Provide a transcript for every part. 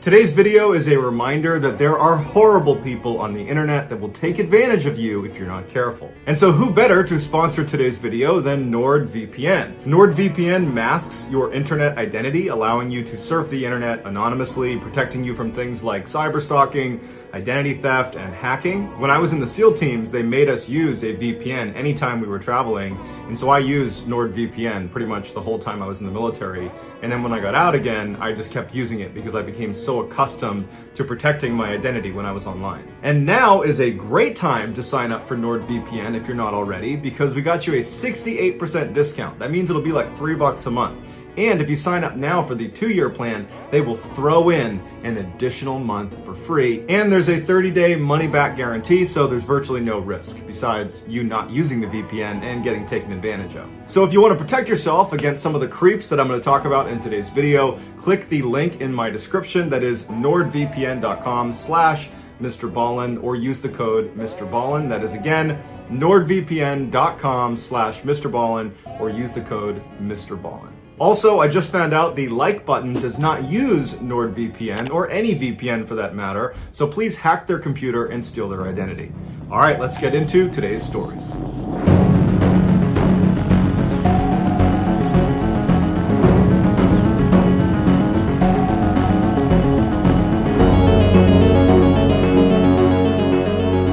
Today's video is a reminder that there are horrible people on the internet that will take advantage of you if you're not careful. And so who better to sponsor today's video than NordVPN? NordVPN masks your internet identity, allowing you to surf the internet anonymously, protecting you from things like cyberstalking, identity theft, and hacking. When I was in the SEAL teams, they made us use a VPN anytime we were traveling. And so I used NordVPN pretty much the whole time I was in the military. And then when I got out again, I just kept using it because I became so accustomed to protecting my identity when I was online. And now is a great time to sign up for NordVPN if you're not already, because we got you a 68% discount. That means it'll be like $3 a month. And if you sign up now for the 2-year plan, they will throw in an additional month for free. And there's a 30-day money-back guarantee, so there's virtually no risk, besides you not using the VPN and getting taken advantage of. So if you want to protect yourself against some of the creeps that I'm going to talk about in today's video, click the link in my description that is nordvpn.com/Mr. Ballin, or use the code Mr. Ballin. That is again nordvpn.com/Mr. Ballin, or use the code Mr. Ballin. Also, I just found out the like button does not use NordVPN, or any VPN for that matter, so please hack their computer and steal their identity. All right, let's get into today's stories.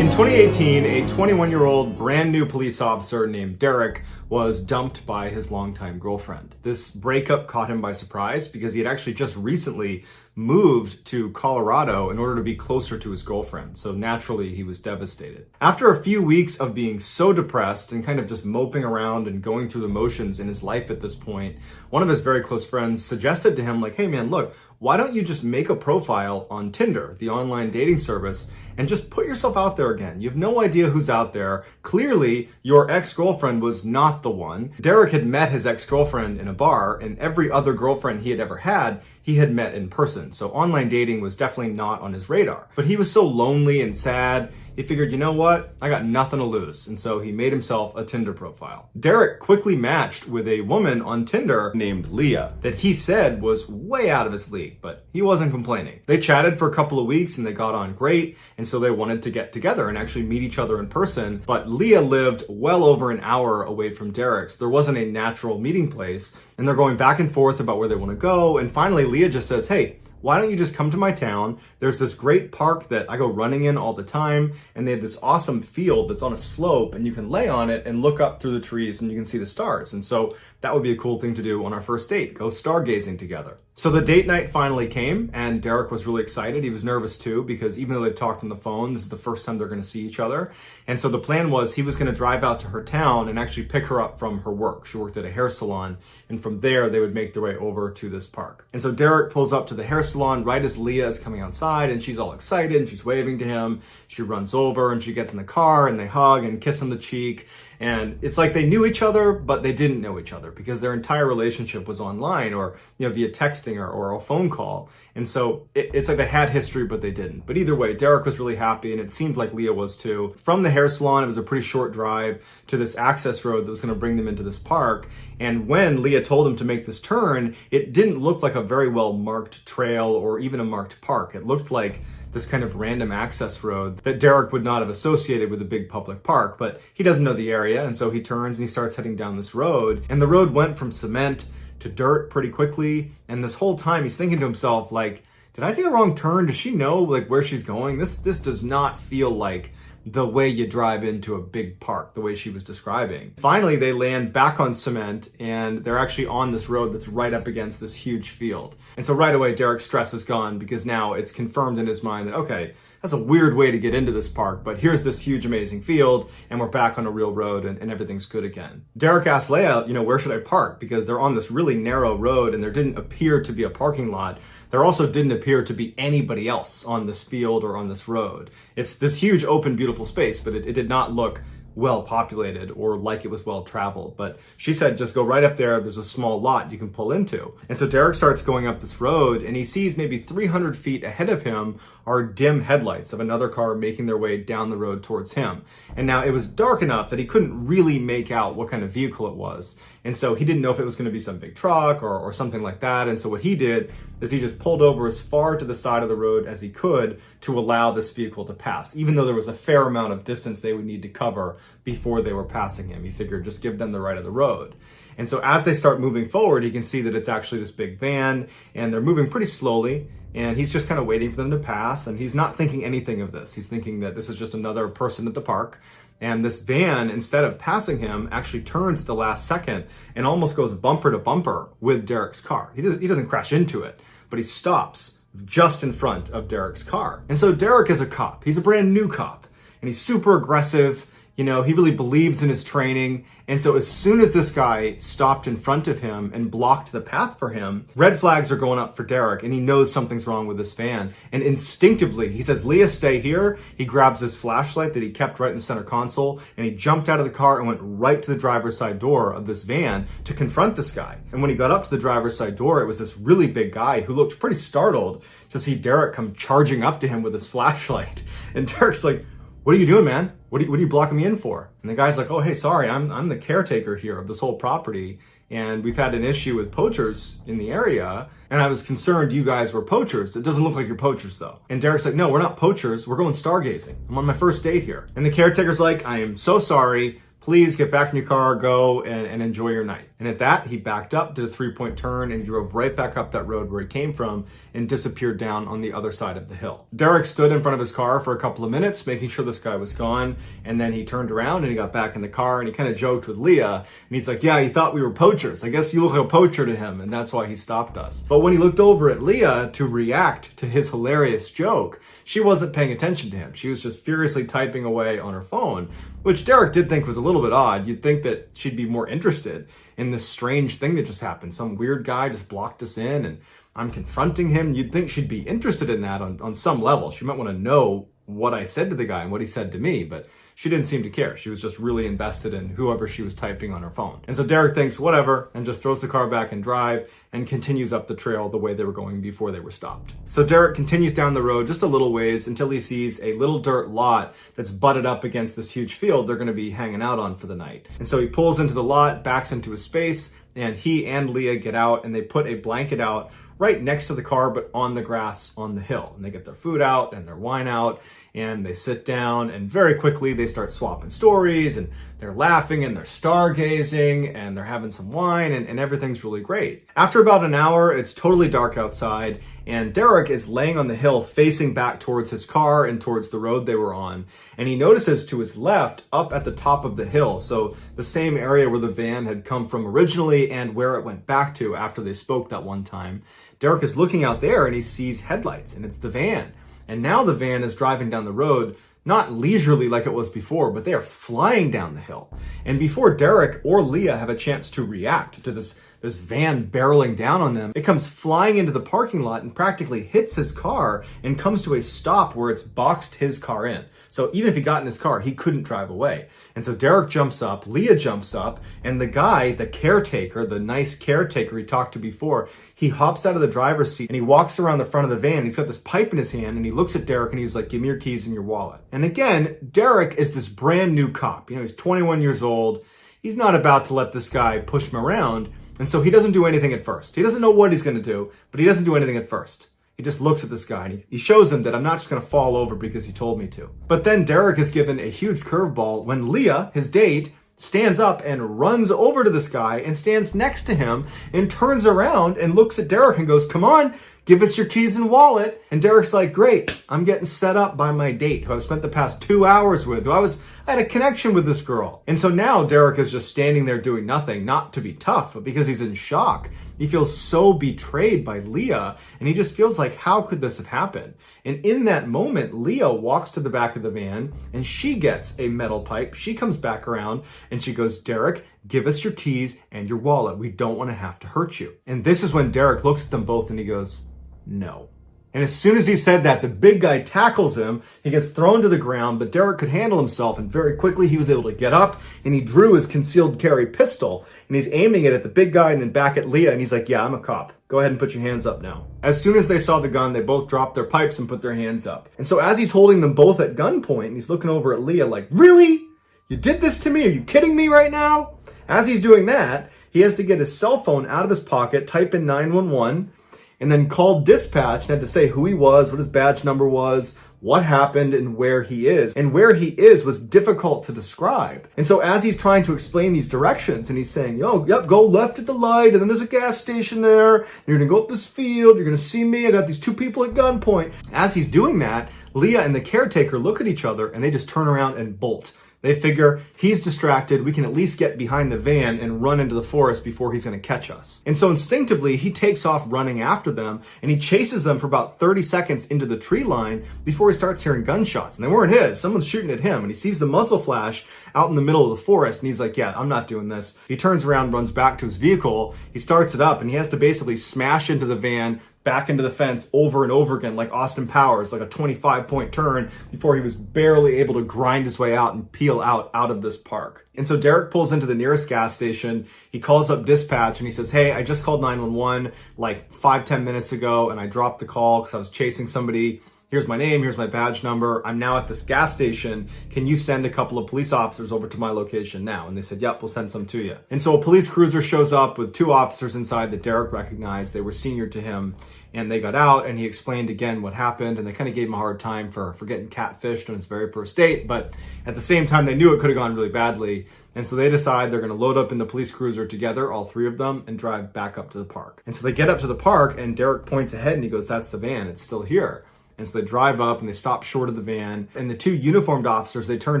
In 2018, a 21-year-old brand new police officer named Derek was dumped by his longtime girlfriend. This breakup caught him by surprise because he had actually just recently moved to Colorado in order to be closer to his girlfriend. So naturally, he was devastated. After a few weeks of being so depressed and kind of just moping around and going through the motions in his life at this point, one of his very close friends suggested to him, like, hey man, look, why don't you just make a profile on Tinder, the online dating service, and just put yourself out there again? You have no idea who's out there. Clearly, your ex-girlfriend was not the one. Derek had met his ex-girlfriend in a bar, and every other girlfriend he had ever had, he had met in person. So online dating was definitely not on his radar. But he was so lonely and sad, he figured, you know what? I got nothing to lose. And so he made himself a Tinder profile. Derek quickly matched with a woman on Tinder named Leah that he said was way out of his league, but he wasn't complaining. They chatted for a couple of weeks and they got on great. And so they wanted to get together and actually meet each other in person. But Leah lived well over an hour away from Derek, so there wasn't a natural meeting place. And they're going back and forth about where they want to go. And finally, Leah just says, hey, why don't you just come to my town? There's this great park that I go running in all the time, and they have this awesome field that's on a slope, and you can lay on it and look up through the trees and you can see the stars. And so that would be a cool thing to do on our first date, go stargazing together. So the date night finally came, and Derek was really excited. He was nervous too, because even though they talked on the phone, this is the first time they're going to see each other. And so the plan was he was going to drive out to her town and actually pick her up from her work. She worked at a hair salon, and from there they would make their way over to this park. And so Derek pulls up to the hair salon right as Leah is coming outside, and she's all excited and she's waving to him. She runs over and she gets in the car and they hug and kiss on the cheek. And it's like they knew each other, but they didn't know each other because their entire relationship was online, or via texting or a phone call. And so it's like they had history, but they didn't. But either way, Derek was really happy, and it seemed like Leah was too. From the hair salon, it was a pretty short drive to this access road that was going to bring them into this park. And when Leah told him to make this turn, it didn't look like a very well marked trail or even a marked park. It looked like this kind of random access road that Derek would not have associated with a big public park, but he doesn't know the area. And so he turns and he starts heading down this road, and the road went from cement to dirt pretty quickly. And this whole time he's thinking to himself, like, did I take a wrong turn? Does she know like where she's going? This does not feel like the way you drive into a big park, the way she was describing. Finally, they land back on cement, and they're actually on this road that's right up against this huge field. And so right away, Derek's stress is gone, because now it's confirmed in his mind that, okay, that's a weird way to get into this park, but here's this huge, amazing field, and we're back on a real road, and everything's good again. Derek asked Leah, where should I park? Because they're on this really narrow road, and there didn't appear to be a parking lot. There also didn't appear to be anybody else on this field or on this road. It's this huge, open, beautiful space, but it did not look well populated or like it was well traveled. But she said, just go right up there. There's a small lot you can pull into. And so Derek starts going up this road and he sees maybe 300 feet ahead of him are dim headlights of another car making their way down the road towards him. And now it was dark enough that he couldn't really make out what kind of vehicle it was. And so he didn't know if it was going to be some big truck or something like that. And so what he did is he just pulled over as far to the side of the road as he could to allow this vehicle to pass, even though there was a fair amount of distance they would need to cover before they were passing him. He figured just give them the right of the road. And so as they start moving forward, you can see that it's actually this big van and they're moving pretty slowly. And he's just kind of waiting for them to pass. And he's not thinking anything of this. He's thinking that this is just another person at the park. And this van, instead of passing him, actually turns at the last second and almost goes bumper to bumper with Derek's car. He doesn't crash into it, but he stops just in front of Derek's car. And so Derek is a cop. He's a brand new cop. And he's super aggressive. You know, he really believes in his training. And so as soon as this guy stopped in front of him and blocked the path for him, red flags are going up for Derek and he knows something's wrong with this van. And instinctively, he says, Leah, stay here. He grabs his flashlight that he kept right in the center console and he jumped out of the car and went right to the driver's side door of this van to confront this guy. And when he got up to the driver's side door, it was this really big guy who looked pretty startled to see Derek come charging up to him with his flashlight. And Derek's like, what are you doing, man? What are you blocking me in for? And the guy's like, oh, hey, sorry, I'm the caretaker here of this whole property. And we've had an issue with poachers in the area. And I was concerned you guys were poachers. It doesn't look like you're poachers, though. And Derek's like, no, we're not poachers. We're going stargazing. I'm on my first date here. And the caretaker's like, I am so sorry. Please get back in your car, go and enjoy your night. And at that, he backed up, did a 3-point turn, and drove right back up that road where he came from and disappeared down on the other side of the hill. Derek stood in front of his car for a couple of minutes, making sure this guy was gone. And then he turned around and he got back in the car and he kind of joked with Leah. And he's like, yeah, he thought we were poachers. I guess you look like a poacher to him. And that's why he stopped us. But when he looked over at Leah to react to his hilarious joke, she wasn't paying attention to him. She was just furiously typing away on her phone, which Derek did think was a little bit odd. You'd think that she'd be more interested in this strange thing that just happened. Some weird guy just blocked us in and I'm confronting him. You'd think she'd be interested in that on some level. She might want to know what I said to the guy and what he said to me, but she didn't seem to care. She was just really invested in whoever she was typing on her phone. And so Derek thinks, whatever, and just throws the car back in drive and continues up the trail the way they were going before they were stopped. So Derek continues down the road just a little ways until he sees a little dirt lot that's butted up against this huge field they're going to be hanging out on for the night. And so he pulls into the lot, backs into his space, and he and Leah get out and they put a blanket out right next to the car, but on the grass on the hill. And they get their food out and their wine out and they sit down and very quickly they start swapping stories and they're laughing and they're stargazing and they're having some wine and everything's really great. After about an hour, it's totally dark outside and Derek is laying on the hill facing back towards his car and towards the road they were on. And he notices to his left up at the top of the hill, so the same area where the van had come from originally and where it went back to after they spoke that one time. Derek is looking out there and he sees headlights and it's the van. And now the van is driving down the road, not leisurely like it was before, but they are flying down the hill. And before Derek or Leah have a chance to react to this van barreling down on them, it comes flying into the parking lot and practically hits his car and comes to a stop where it's boxed his car in. So even if he got in his car, he couldn't drive away. And so Derek jumps up, Leah jumps up, and the guy, the caretaker, the nice caretaker he talked to before, he hops out of the driver's seat and he walks around the front of the van. He's got this pipe in his hand and he looks at Derek and he's like, give me your keys and your wallet. And again, Derek is this brand new cop. You know, he's 21 years old. He's not about to let this guy push him around. And so he doesn't do anything at first. He doesn't know what he's going to do, but he doesn't do anything at first. He just looks at this guy and he shows him that I'm not just going to fall over because he told me to. But then Derek is given a huge curveball when Leah, his date, stands up and runs over to this guy and stands next to him and turns around and looks at Derek and goes, come on, give us your keys and wallet. And Derek's like, great, I'm getting set up by my date, who I've spent the past 2 hours with, I had a connection with this girl. And so now Derek is just standing there doing nothing, not to be tough, but because he's in shock. He feels so betrayed by Leah, and he just feels like, how could this have happened? And in that moment, Leah walks to the back of the van, and she gets a metal pipe. She comes back around, and she goes, Derek, give us your keys and your wallet. We don't want to have to hurt you. And this is when Derek looks at them both, and he goes, no. And as soon as he said that, the big guy tackles him. He gets thrown to the ground, but Derek could handle himself, and very quickly he was able to get up, and he drew his concealed carry pistol, and he's aiming it at the big guy and then back at Leah, and he's like, yeah, I'm a cop. Go ahead and put your hands up now. As soon as they saw the gun, they both dropped their pipes and put their hands up. And so as he's holding them both at gunpoint, and he's looking over at Leah like, really? You did this to me? Are you kidding me right now? As he's doing that, he has to get his cell phone out of his pocket, type in 911, and then called dispatch and had to say who he was, what his badge number was, what happened, and where he is. And where he is was difficult to describe. And so as he's trying to explain these directions, and he's saying, yep, go left at the light, and then there's a gas station there, and you're gonna go up this field, you're gonna see me, I got these 2 people at gunpoint. As he's doing that, Leah and the caretaker look at each other, and they just turn around and bolt. They figure he's distracted, we can at least get behind the van and run into the forest before he's going to catch us. And so instinctively, he takes off running after them, and he chases them for about 30 seconds into the tree line before he starts hearing gunshots. And they weren't his, someone's shooting at him, and he sees the muzzle flash out in the middle of the forest, and he's like, yeah, I'm not doing this. He turns around, runs back to his vehicle, he starts it up, and he has to basically smash into the van, back into the fence over and over again, like Austin Powers, like a 25-point turn, before he was barely able to grind his way out and peel out of this park. And so Derek pulls into the nearest gas station. He calls up dispatch and he says, hey, I just called 911 like 5-10 minutes ago, and I dropped the call because I was chasing somebody. Here's my name, here's my badge number. I'm now at this gas station. Can you send a couple of police officers over to my location now? And they said, yep, we'll send some to you. And so a police cruiser shows up with 2 officers inside that Derek recognized. They were senior to him, and they got out, and he explained again what happened, and they kind of gave him a hard time for getting catfished on his very first date, but at the same time, they knew it could have gone really badly. And so they decide they're going to load up in the police cruiser together, all 3 of them, and drive back up to the park. And so they get up to the park, and Derek points ahead and he goes, that's the van, it's still here. And so they drive up and they stop short of the van. And the 2 uniformed officers, they turn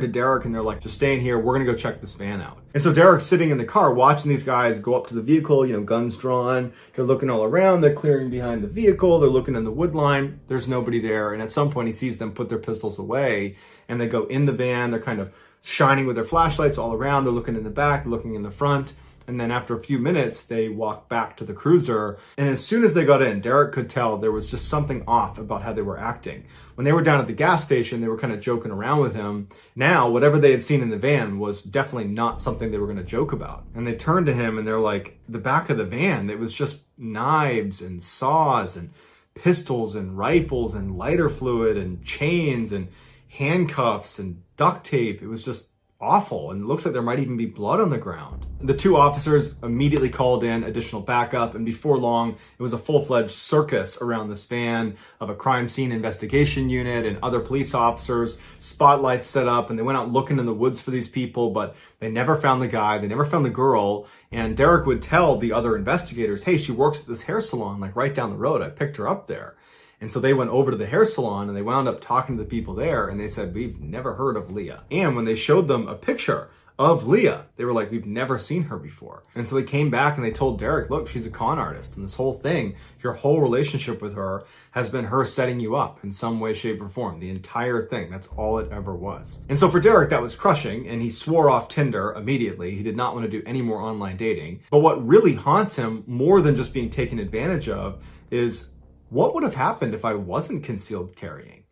to Derek and they're like, just stay in here. We're going to go check this van out. And so Derek's sitting in the car watching these guys go up to the vehicle, guns drawn. They're looking all around. They're clearing behind the vehicle. They're looking in the wood line. There's nobody there. And at some point he sees them put their pistols away and they go in the van. They're kind of shining with their flashlights all around. They're looking in the back, looking in the front. And then after a few minutes, they walk back to the cruiser. And as soon as they got in, Derek could tell there was just something off about how they were acting. When they were down at the gas station, they were kind of joking around with him. Now, whatever they had seen in the van was definitely not something they were going to joke about. And they turned to him and they're like, the back of the van, it was just knives and saws and pistols and rifles and lighter fluid and chains and handcuffs and duct tape. It was just awful, and it looks like there might even be blood on the ground. The 2 officers immediately called in additional backup, and before long, it was a full-fledged circus around this van of a crime scene investigation unit and other police officers, spotlights set up, and they went out looking in the woods for these people, but they never found the guy, they never found the girl, and Derek would tell the other investigators, hey, she works at this hair salon, like right down the road, I picked her up there. And so they went over to the hair salon and they wound up talking to the people there and they said, we've never heard of Leah. And when they showed them a picture of Leah, they were like, we've never seen her before. And so they came back and they told Derek, look, she's a con artist. And this whole thing, your whole relationship with her has been her setting you up in some way, shape, or form. The entire thing. That's all it ever was. And so for Derek, that was crushing. And he swore off Tinder immediately. He did not want to do any more online dating. But what really haunts him more than just being taken advantage of is, what would have happened if I wasn't concealed carrying?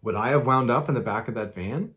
Would I have wound up in the back of that van?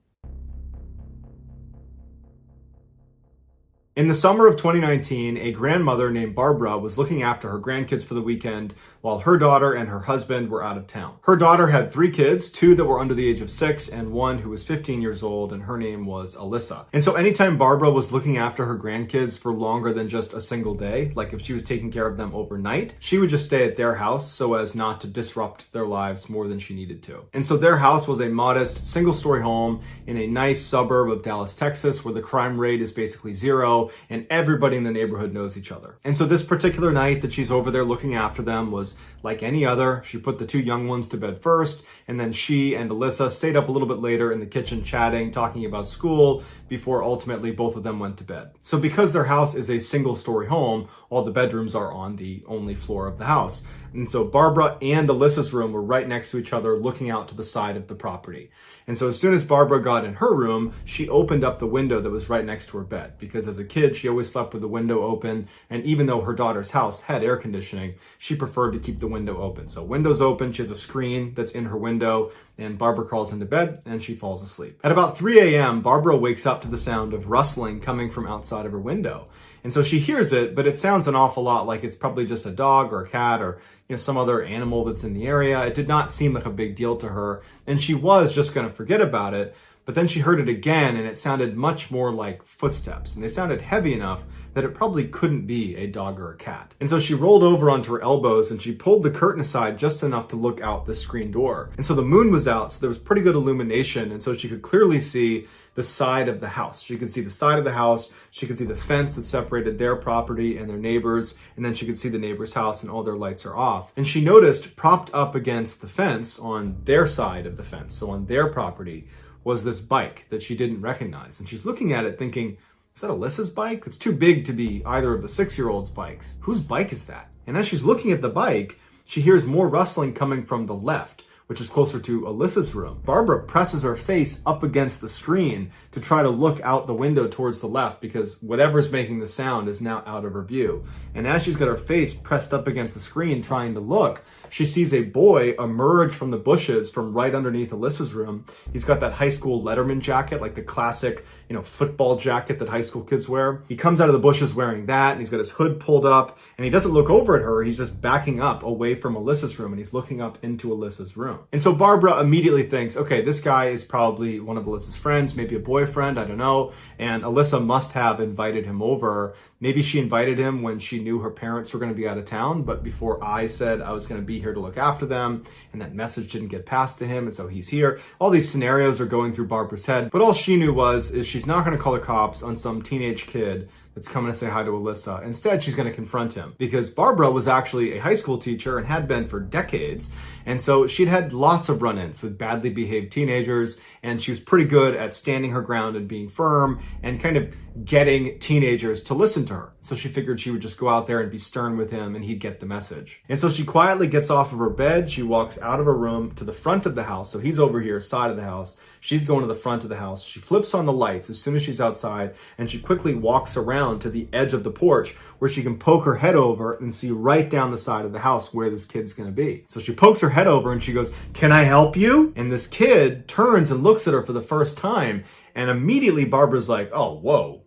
In the summer of 2019, a grandmother named Barbara was looking after her grandkids for the weekend while her daughter and her husband were out of town. Her daughter had 3 kids, 2 that were under the age of 6 and 1 who was 15 years old, and her name was Alyssa. And so anytime Barbara was looking after her grandkids for longer than just a single day, like if she was taking care of them overnight, she would just stay at their house so as not to disrupt their lives more than she needed to. And so their house was a modest single-story home in a nice suburb of Dallas, Texas, where the crime rate is basically 0 and everybody in the neighborhood knows each other. And so this particular night that she's over there looking after them was like any other. She put the 2 young ones to bed first, and then she and Alyssa stayed up a little bit later in the kitchen chatting, talking about school, before ultimately both of them went to bed. So because their house is a single-story home, all the bedrooms are on the only floor of the house. And so Barbara and Alyssa's room were right next to each other, looking out to the side of the property. And so as soon as Barbara got in her room, she opened up the window that was right next to her bed, because as a kid, she always slept with the window open. And even though her daughter's house had air conditioning, she preferred to keep the window open. So window's open, she has a screen that's in her window, and Barbara crawls into bed and she falls asleep. At about 3 a.m., Barbara wakes up to the sound of rustling coming from outside of her window. And so she hears it, but it sounds an awful lot like it's probably just a dog or a cat or some other animal that's in the area. It did not seem like a big deal to her, and she was just going to forget about it. But then she heard it again, and it sounded much more like footsteps, and they sounded heavy enough that it probably couldn't be a dog or a cat. And so she rolled over onto her elbows and she pulled the curtain aside just enough to look out the screen door. And so the moon was out, so there was pretty good illumination, and so she could clearly see the side of the house. She could see the side of the house, she could see the fence that separated their property and their neighbors, and then she could see the neighbor's house and all their lights are off. And she noticed propped up against the fence on their side of the fence, so on their property, was this bike that she didn't recognize. And she's looking at it thinking, is that Alyssa's bike? It's too big to be either of the 6-year-old's bikes. Whose bike is that? And as she's looking at the bike, she hears more rustling coming from the left, which is closer to Alyssa's room. Barbara presses her face up against the screen to try to look out the window towards the left, because whatever's making the sound is now out of her view. And as she's got her face pressed up against the screen trying to look, she sees a boy emerge from the bushes from right underneath Alyssa's room. He's got that high school Letterman jacket, like the classic, football jacket that high school kids wear. He comes out of the bushes wearing that, and he's got his hood pulled up, and he doesn't look over at her. He's just backing up away from Alyssa's room, and he's looking up into Alyssa's room. And so Barbara immediately thinks, okay, this guy is probably one of Alyssa's friends, maybe a boyfriend, I don't know, and Alyssa must have invited him over. Maybe she invited him when she knew her parents were going to be out of town, but before I said I was going to be here to look after them, and that message didn't get passed to him, and so he's here. All these scenarios are going through Barbara's head, but all she knew is she's not going to call the cops on some teenage kid that's coming to say hi to Alyssa. Instead, she's going to confront him, because Barbara was actually a high school teacher and had been for decades. And so she'd had lots of run-ins with badly behaved teenagers, and she was pretty good at standing her ground and being firm and kind of getting teenagers to listen to her. So she figured she would just go out there and be stern with him and he'd get the message. And so she quietly gets off of her bed. She walks out of her room to the front of the house. So he's over here, side of the house. She's going to the front of the house. She flips on the lights as soon as she's outside, and she quickly walks around to the edge of the porch where she can poke her head over and see right down the side of the house where this kid's going to be. So she pokes her head over and she goes, "Can I help you?" And this kid turns and looks at her for the first time, and immediately Barbara's like, oh, whoa,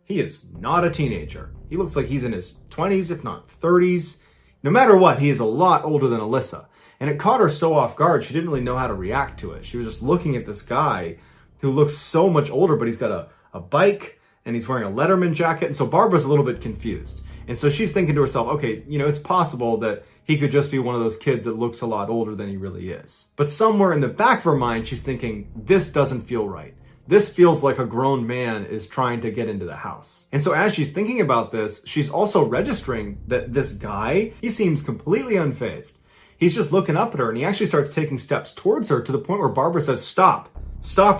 he is not a teenager. He looks like he's in his 20s, if not 30s. No matter what, he is a lot older than Alyssa. And it caught her so off guard, she didn't really know how to react to it. She was just looking at this guy who looks so much older, but he's got a bike and he's wearing a Letterman jacket. And so Barbara's a little bit confused. And so she's thinking to herself, okay, it's possible that he could just be one of those kids that looks a lot older than he really is. But somewhere in the back of her mind, she's thinking, this doesn't feel right. This feels like a grown man is trying to get into the house. And so as she's thinking about this, she's also registering that this guy, he seems completely unfazed. He's just looking up at her, and he actually starts taking steps towards her to the point where Barbara says, stop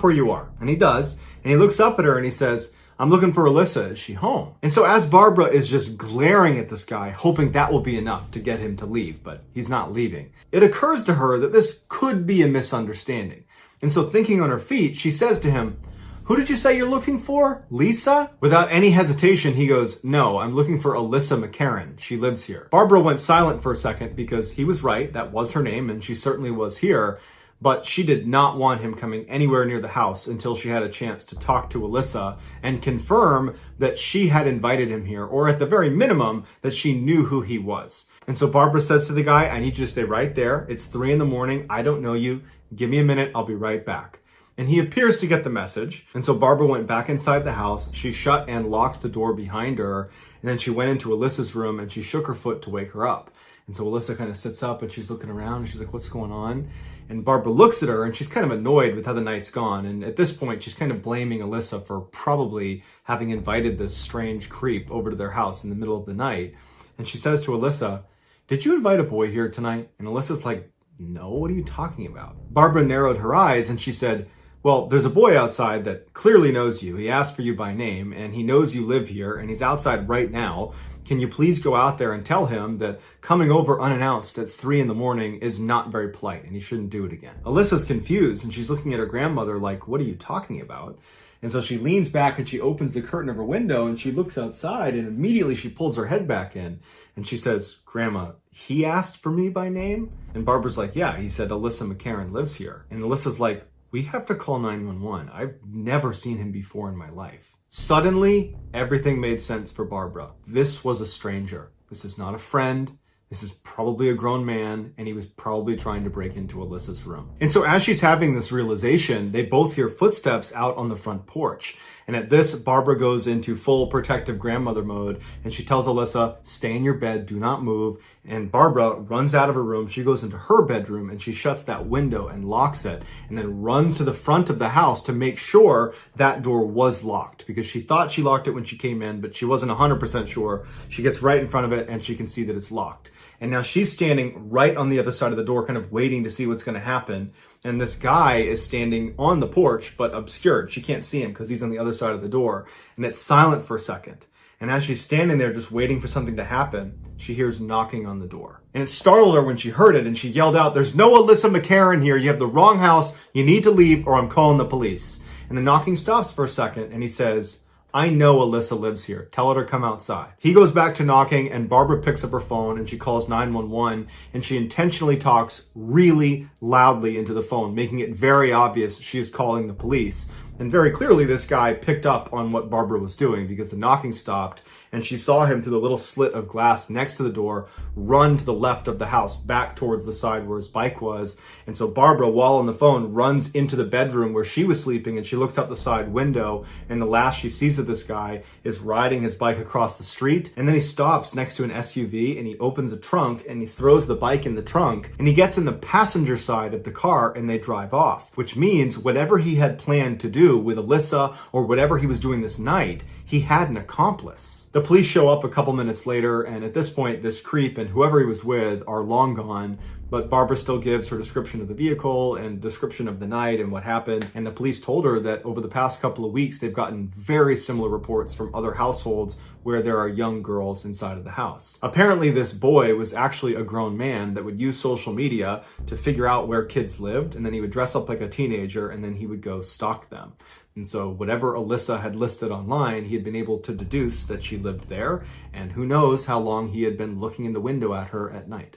where you are. And he does, and he looks up at her and he says, "I'm looking for Alyssa. Is she home?" And so as Barbara is just glaring at this guy, hoping that will be enough to get him to leave, but he's not leaving, it occurs to her that this could be a misunderstanding. And so thinking on her feet, she says to him, "Who did you say you're looking for? Lisa?" Without any hesitation, he goes, "No, I'm looking for Alyssa McCarran. She lives here." Barbara went silent for a second because he was right. That was her name, and she certainly was here. But she did not want him coming anywhere near the house until she had a chance to talk to Alyssa and confirm that she had invited him here, or at the very minimum, that she knew who he was. And so Barbara says to the guy, "I need you to stay right there. It's 3 a.m. I don't know you. Give me a minute. I'll be right back." And he appears to get the message. And so Barbara went back inside the house. She shut and locked the door behind her. And then she went into Alyssa's room and she shook her foot to wake her up. And so Alyssa kind of sits up and she's looking around and she's like, "What's going on?" And Barbara looks at her and she's kind of annoyed with how the night's gone. And at this point, she's kind of blaming Alyssa for probably having invited this strange creep over to their house in the middle of the night. And she says to Alyssa, "Did you invite a boy here tonight?" And Alyssa's like, "No, what are you talking about?" Barbara narrowed her eyes and she said, Well, there's a boy outside that clearly knows you. He asked for you by name, and he knows you live here, and he's outside right now. Can you please go out there and tell him that coming over unannounced at 3 in the morning is not very polite, and he shouldn't do it again? Alyssa's confused, and she's looking at her grandmother like, what are you talking about? And so she leans back and she opens the curtain of her window and she looks outside, and immediately she pulls her head back in and she says, Grandma, he asked for me by name? And Barbara's like, yeah, he said Alyssa McCarran lives here. And Alyssa's like, we have to call 911. I've never seen him before in my life. Suddenly, everything made sense for Barbara. This was a stranger. This is not a friend. This is probably a grown man, and he was probably trying to break into Alyssa's room. And so as she's having this realization, they both hear footsteps out on the front porch. And at this, Barbara goes into full protective grandmother mode, and she tells Alyssa, stay in your bed, do not move. And Barbara runs out of her room. She goes into her bedroom, and she shuts that window and locks it, and then runs to the front of the house to make sure that door was locked, because she thought she locked it when she came in, but she wasn't 100% sure. She gets right in front of it, and she can see that it's locked. And now she's standing right on the other side of the door, kind of waiting to see what's going to happen. And this guy is standing on the porch, but obscured. She can't see him because he's on the other side of the door. And it's silent for a second. And as she's standing there just waiting for something to happen, she hears knocking on the door. And it startled her when she heard it, and she yelled out, there's no Alyssa McCarran here. You have the wrong house. You need to leave or I'm calling the police. And the knocking stops for a second, and he says, I know Alyssa lives here. Tell her to come outside. He goes back to knocking, and Barbara picks up her phone and she calls 911, and she intentionally talks really loudly into the phone, making it very obvious she is calling the police. And very clearly this guy picked up on what Barbara was doing, because the knocking stopped and she saw him through the little slit of glass next to the door run to the left of the house, back towards the side where his bike was. And so Barbara, while on the phone, runs into the bedroom where she was sleeping, and she looks out the side window, and the last she sees of this guy is riding his bike across the street. And then he stops next to an SUV, and he opens a trunk and he throws the bike in the trunk, and he gets in the passenger side of the car and they drive off, which means whatever he had planned to do with Alyssa or whatever he was doing this night, he had an accomplice. The police show up a couple minutes later, and at this point, this creep and whoever he was with are long gone, but Barbara still gives her description of the vehicle and description of the night and what happened. And the police told her that over the past couple of weeks, they've gotten very similar reports from other households where there are young girls inside of the house. Apparently, this boy was actually a grown man that would use social media to figure out where kids lived, and then he would dress up like a teenager, and then he would go stalk them. And so whatever Alyssa had listed online, he had been able to deduce that she lived there, and who knows how long he had been looking in the window at her at night.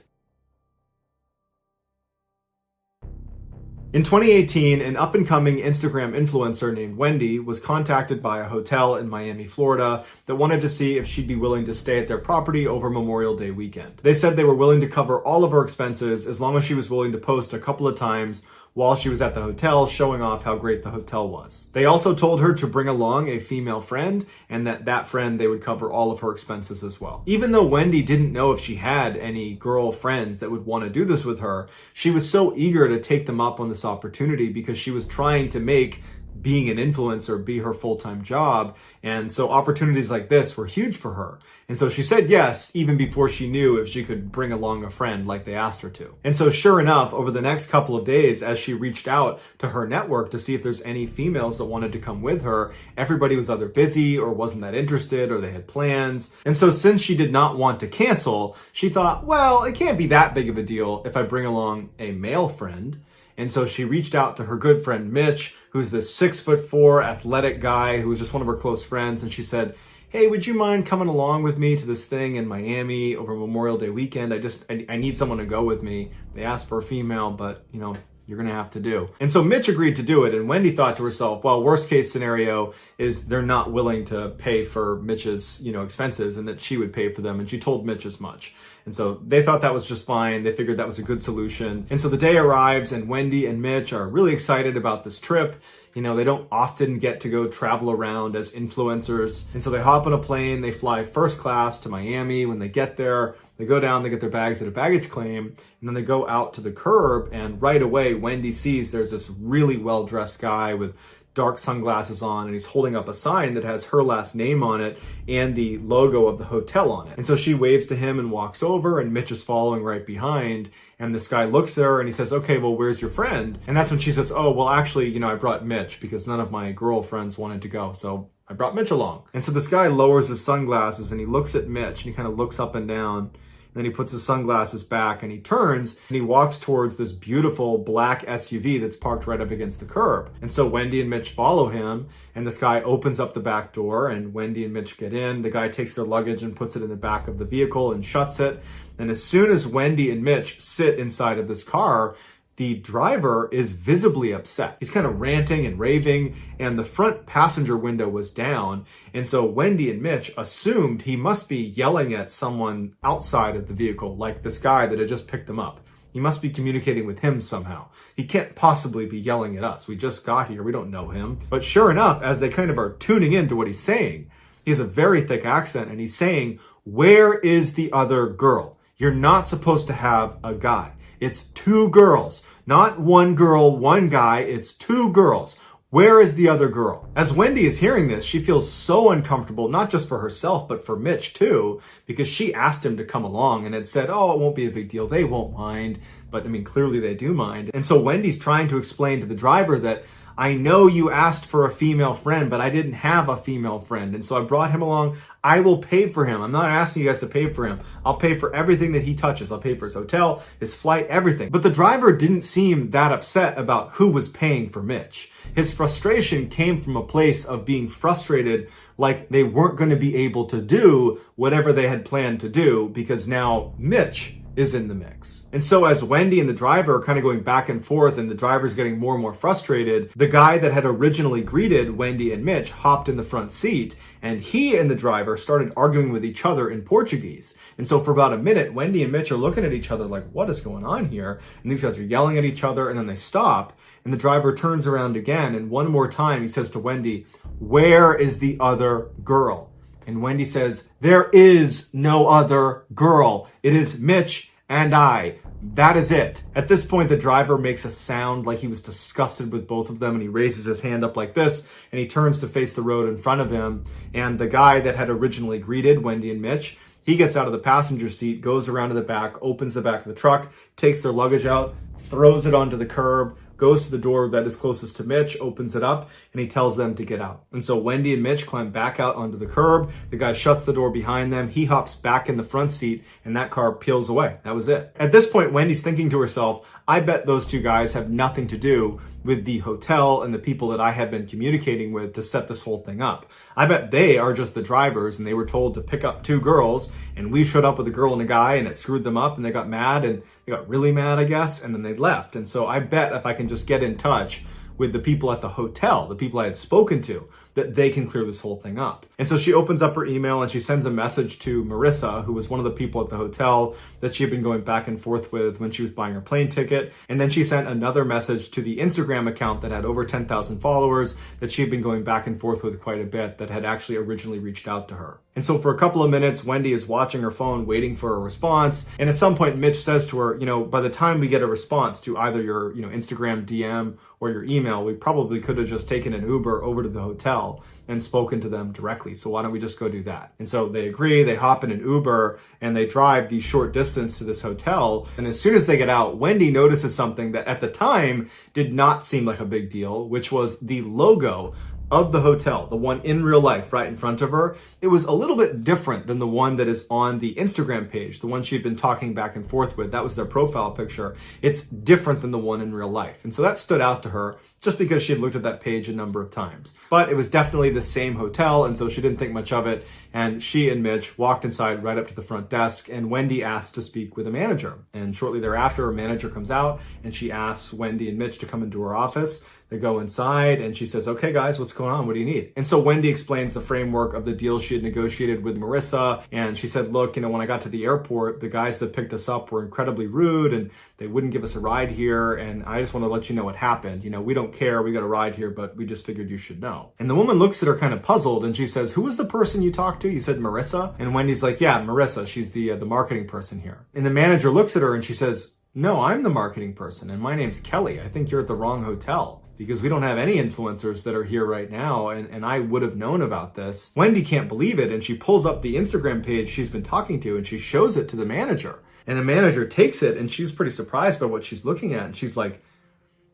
In 2018, an up-and-coming Instagram influencer named Wendy was contacted by a hotel in Miami, Florida that wanted to see if she'd be willing to stay at their property over Memorial Day weekend. They said they were willing to cover all of her expenses as long as she was willing to post a couple of times while she was at the hotel, showing off how great the hotel was. They also told her to bring along a female friend, and that friend, they would cover all of her expenses as well. Even though Wendy didn't know if she had any girl friends that would want to do this with her, she was so eager to take them up on this opportunity because she was trying to make being an influencer be her full-time job. And so opportunities like this were huge for her. And so she said yes, even before she knew if she could bring along a friend like they asked her to. And so sure enough, over the next couple of days, as she reached out to her network to see if there's any females that wanted to come with her, everybody was either busy or wasn't that interested, or they had plans. And so since she did not want to cancel, she thought, well, it can't be that big of a deal if I bring along a male friend. And so she reached out to her good friend Mitch, who's this 6'4" athletic guy who was just one of her close friends. And she said, hey, would you mind coming along with me to this thing in Miami over Memorial Day weekend? I need someone to go with me. They asked for a female, but you're gonna have to do. And so Mitch agreed to do it, and Wendy thought to herself, well, worst case scenario is they're not willing to pay for Mitch's, expenses, and that she would pay for them, and she told Mitch as much. And so they thought that was just fine. They figured that was a good solution. And so the day arrives, and Wendy and Mitch are really excited about this trip. They don't often get to go travel around as influencers. And so they hop on a plane, they fly first class to Miami. When they get there, they go down, they get their bags at a baggage claim, and then they go out to the curb, and right away, Wendy sees there's this really well-dressed guy with dark sunglasses on, and he's holding up a sign that has her last name on it and the logo of the hotel on it. And so she waves to him and walks over, and Mitch is following right behind. And this guy looks at her and he says, okay, well, where's your friend? And that's when she says, oh, well, actually, I brought Mitch because none of my girlfriends wanted to go. So I brought Mitch along. And so this guy lowers his sunglasses and he looks at Mitch and he kind of looks up and down. Then he puts his sunglasses back and he turns and he walks towards this beautiful black SUV that's parked right up against the curb. And so Wendy and Mitch follow him, and this guy opens up the back door and Wendy and Mitch get in. The guy takes their luggage and puts it in the back of the vehicle and shuts it. And as soon as Wendy and Mitch sit inside of this car, the driver is visibly upset. He's kind of ranting and raving, and the front passenger window was down. And so Wendy and Mitch assumed he must be yelling at someone outside of the vehicle, like this guy that had just picked them up. He must be communicating with him somehow. He can't possibly be yelling at us. We just got here. We don't know him. But sure enough, as they kind of are tuning into what he's saying, he has a very thick accent, and he's saying, "Where is the other girl? You're not supposed to have a guy. It's two girls, not one girl, one guy. It's two girls. Where is the other girl?" As Wendy is hearing this, she feels so uncomfortable, not just for herself, but for Mitch too, because she asked him to come along and had said, oh, it won't be a big deal. They won't mind. But clearly they do mind. And so Wendy's trying to explain to the driver that, I know you asked for a female friend, but I didn't have a female friend. And so I brought him along. I will pay for him. I'm not asking you guys to pay for him. I'll pay for everything that he touches. I'll pay for his hotel, his flight, everything. But the driver didn't seem that upset about who was paying for Mitch. His frustration came from a place of being frustrated, like they weren't going to be able to do whatever they had planned to do because now Mitch is in the mix. And so as Wendy and the driver are kind of going back and forth and the driver's getting more and more frustrated, the guy that had originally greeted Wendy and Mitch hopped in the front seat, and he and the driver started arguing with each other in Portuguese. And so for about a minute, Wendy and Mitch are looking at each other like, what is going on here? And these guys are yelling at each other, and then they stop, and the driver turns around again, and one more time he says to Wendy, "Where is the other girl?" And Wendy says, "There is no other girl. It is Mitch and I. That is it." At this point, the driver makes a sound like he was disgusted with both of them, and he raises his hand up like this, and he turns to face the road in front of him. And the guy that had originally greeted Wendy and Mitch, he gets out of the passenger seat, goes around to the back, opens the back of the truck, takes their luggage out, throws it onto the curb, goes to the door that is closest to Mitch, opens it up, and he tells them to get out. And so Wendy and Mitch climb back out onto the curb. The guy shuts the door behind them. He hops back in the front seat, and that car peels away. That was it. At this point, Wendy's thinking to herself, I bet those two guys have nothing to do with the hotel and the people that I had been communicating with to set this whole thing up. I bet they are just the drivers, and they were told to pick up two girls, and we showed up with a girl and a guy, and it screwed them up, and they got mad, and they got really mad, I guess, and then they left. And so I bet if I can just get in touch with the people at the hotel, the people I had spoken to, that they can clear this whole thing up. And so she opens up her email and she sends a message to Marissa, who was one of the people at the hotel that she had been going back and forth with when she was buying her plane ticket. And then she sent another message to the Instagram account that had over 10,000 followers that she had been going back and forth with quite a bit, that had actually originally reached out to her. And so for a couple of minutes, Wendy is watching her phone, waiting for a response. And at some point, Mitch says to her, by the time we get a response to either your, Instagram DM or your email, we probably could have just taken an Uber over to the hotel and spoken to them directly. So why don't we just go do that? And so they agree, they hop in an Uber, and they drive the short distance to this hotel. And as soon as they get out, Wendy notices something that at the time did not seem like a big deal, which was the logo of the hotel, the one in real life right in front of her. It was a little bit different than the one that is on the Instagram page, the one she'd been talking back and forth with. That was their profile picture. It's different than the one in real life. And so that stood out to her just because she had looked at that page a number of times. But it was definitely the same hotel, and so she didn't think much of it. And she and Mitch walked inside right up to the front desk, and Wendy asked to speak with a manager. And shortly thereafter, a manager comes out, and she asks Wendy and Mitch to come into her office. They go inside, and she says, "Okay, guys, what's going on? What do you need?" And so Wendy explains the framework of the deal she had negotiated with Marissa. And she said, "Look, when I got to the airport, the guys that picked us up were incredibly rude, and they wouldn't give us a ride here. And I just want to let you know what happened. We don't care. We got a ride here, but we just figured you should know." And the woman looks at her kind of puzzled, and she says, "Who was the person you talked to? You said Marissa?" And Wendy's like, "Yeah, Marissa. She's the marketing person here." And the manager looks at her and she says, no, I'm the marketing person and my name's Kelly. I think you're at the wrong hotel because we don't have any influencers that are here right now, and I would have known about this. Wendy can't believe it, and she pulls up the Instagram page she's been talking to and she shows it to the manager. And the manager takes it and she's pretty surprised by what she's looking at. And she's like,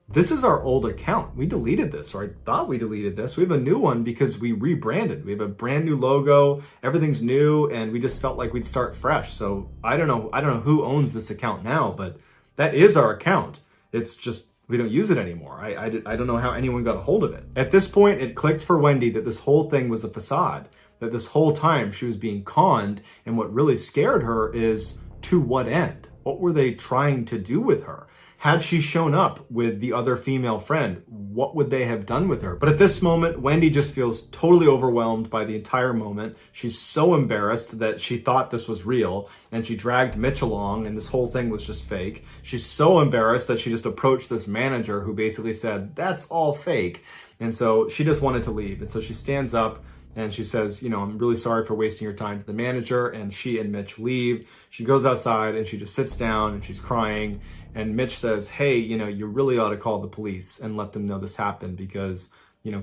this is our old account. We deleted this, or I thought we deleted this. We have a new one because we rebranded. We have a brand new logo, everything's new, and we just felt like we'd start fresh. So I don't know who owns this account now, but that is our account. It's just, we don't use it anymore. I don't know how anyone got a hold of it. At this point, it clicked for Wendy that this whole thing was a facade, that this whole time she was being conned, and what really scared her is, to what end? What were they trying to do with her? Had she shown up with the other female friend, what would they have done with her? But at this moment, Wendy just feels totally overwhelmed by the entire moment. She's so embarrassed that she thought this was real, and she dragged Mitch along, and this whole thing was just fake. She's so embarrassed that she just approached this manager who basically said, that's all fake. And so she just wanted to leave. And so she stands up and she says, I'm really sorry for wasting your time, to the manager, and she and Mitch leave. She goes outside and she just sits down and she's crying. And Mitch says, hey, you really ought to call the police and let them know this happened because,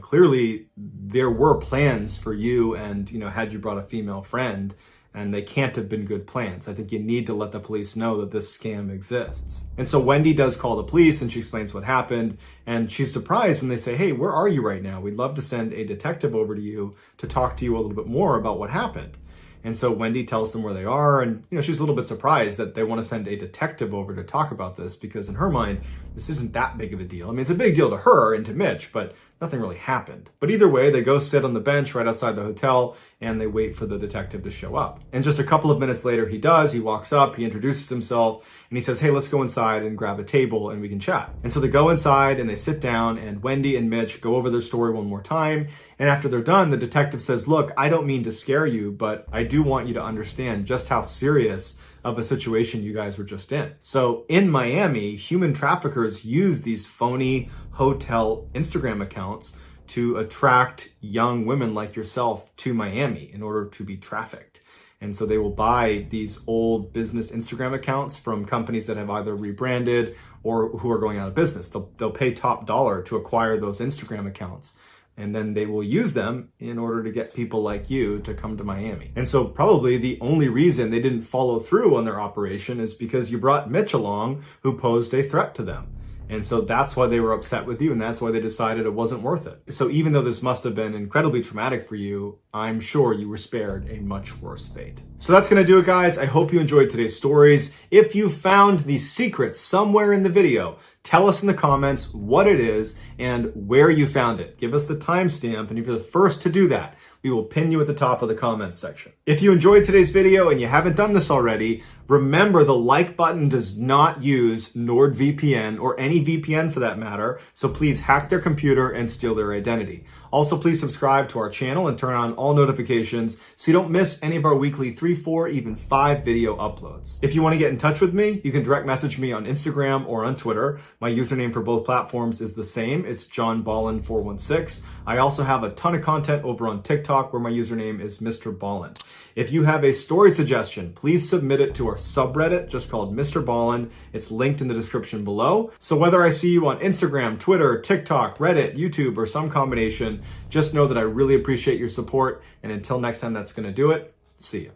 clearly there were plans for you and, had you brought a female friend, and they can't have been good plans. I think you need to let the police know that this scam exists. And so Wendy does call the police and she explains what happened. And she's surprised when they say, hey, where are you right now? We'd love to send a detective over to you to talk to you a little bit more about what happened. And so Wendy tells them where they are, and she's a little bit surprised that they want to send a detective over to talk about this because in her mind, this isn't that big of a deal. I mean, it's a big deal to her and to Mitch, but nothing really happened. But either way, they go sit on the bench right outside the hotel and they wait for the detective to show up. And just a couple of minutes later, he does. He walks up, he introduces himself, and he says, hey, let's go inside and grab a table and we can chat. And so they go inside and they sit down, and Wendy and Mitch go over their story one more time. And after they're done, the detective says, look, I don't mean to scare you, but I do want you to understand just how serious of a situation you guys were just in. So in Miami, human traffickers use these phony hotel Instagram accounts to attract young women like yourself to Miami in order to be trafficked. And so they will buy these old business Instagram accounts from companies that have either rebranded or who are going out of business. They'll pay top dollar to acquire those Instagram accounts. And then they will use them in order to get people like you to come to Miami. And so probably the only reason they didn't follow through on their operation is because you brought Mitch along, who posed a threat to them. And so that's why they were upset with you, and that's why they decided it wasn't worth it. So even though this must have been incredibly traumatic for you, I'm sure you were spared a much worse fate. So that's gonna do it, guys. I hope you enjoyed today's stories. If you found the secret somewhere in the video, tell us in the comments what it is and where you found it. Give us the timestamp, and if you're the first to do that, we will pin you at the top of the comments section. If you enjoyed today's video and you haven't done this already, remember the like button does not use NordVPN or any VPN for that matter, so please hack their computer and steal their identity. Also, please subscribe to our channel and turn on all notifications so you don't miss any of our weekly 3, 4, even 5 video uploads. If you want to get in touch with me, you can direct message me on Instagram or on Twitter. My username for both platforms is the same. It's JohnBallin416. I also have a ton of content over on TikTok where my username is Mr. Ballin. If you have a story suggestion, please submit it to our subreddit just called Mr. Ballin. It's linked in the description below. So whether I see you on Instagram, Twitter, TikTok, Reddit, YouTube, or some combination, just know that I really appreciate your support. And until next time, that's going to do it. See ya.